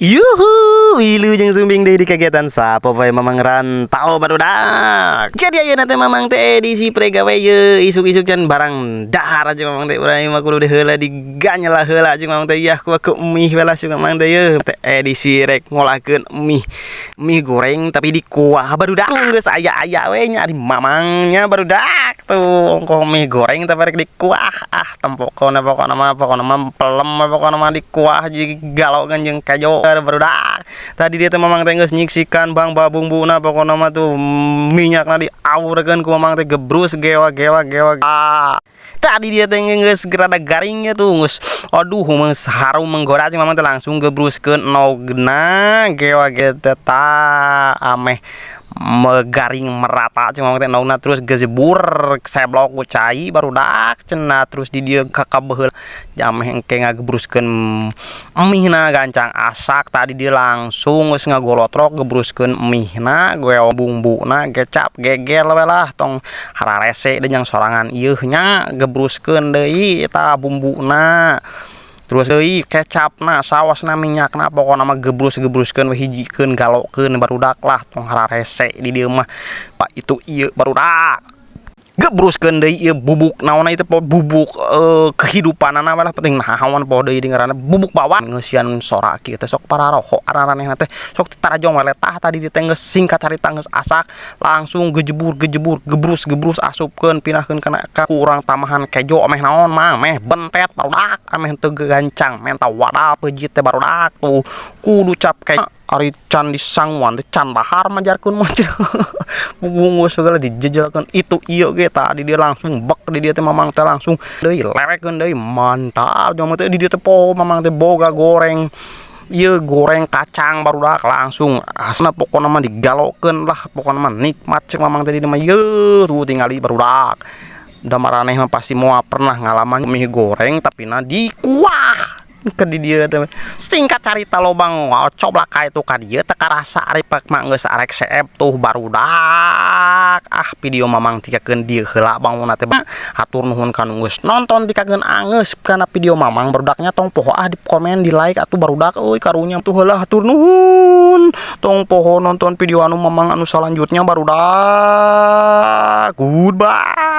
Yuhu, wilujeng sumbing deui di kegiatan sapo wae mamang rantau barudak. Jadi ayeuna teh mamang teh edisi pregawe ye isuk-isuk can barang dahar aja mamang teh urang mah kudu heula diganyel heula jeung mamang teh yah ku mie welas juga mamang teh ye teh edisi rek ngolahkeun mie goreng tapi di kuah barudak geus aya we nya di mamangnya barudak tuh ongko mie goreng tapi rek di kuah tempokona pokona mah pelem pokona mah di kuah jadi galogan jeung kajo barudak. Tadi dia teh mamang teh geus nyiksikan bang babumbuna pokona mah tuh minyakna diaurkeun ku mamang teh gebrus gewa. Tadi dia teh geus gerada garingnya tuh geus aduh geus harum menggoda jeung mamang teh langsung gebruskeun nogna gewa ta ameh megaring merata cuma teh nauna terus gejebur seblok ku cai barudak cenah terus di dieu kakabeheul jameh engke ngagebruskeun mihna gancang asak tadi dia langsung geus ngagolotrok gebruskeun mihna goeo bumbuna kecap gegel we lah tong hararese deung sorangan ieu nya gebruskeun deui eta bumbuna. Terus deui kecapna saosna minyakna pokona mah gebruskeun we hijikeun galokeun barudak lah tong hararese di dieu mah pak itu ieu barudak gebruskeun deui ieu bubuk naonna itu bubuk kehidupanana lah penting nahawan poho deui ngaranna bubuk bawang ngeusian sora kieu teh sok pararoho araranehna teh sok tarajong we letah tadi di teh geus singkat carita geus asak langsung gejebur gebrus asupkeun pinahkeun kana ka urang tamahan kejo ameh naon mah meh bentet barudak ameh teu gancang menta wadah peujit teh barudak tuh kudu cap kayak ari can disangwan teh can dahar majarkeun mah bungkus segala dijejelkeun itu ieu ge tadi dia langsung bek di dieu teh mamang teh langsung deui lewekeun deui mantap jeung teh di dieu teh poho mamang teh boga goreng ieu goreng kacang barudak langsung asna pokona mah digalokeun lah pokona mah nikmat ceuk mamang teh di mah yeuh tuh tingali barudak da maraneh mah pasti moal pernah ngalaman mie goreng tapi na di kuah ke di dieu teh singkat carita lobang coba ka itu ka dieu teh karasa ari pak mak geus arek seep tuh barudak video mamang tikakeun dieu heula bangunna teh hatur nuhun kanu geus nonton tikakeun angeus kana video mamang barudaknya tong poho di komen di like atuh barudak euy karunya tuh heula hatur nuhun tong poho nonton video anu mamang anu salanjutnya barudak goodbye.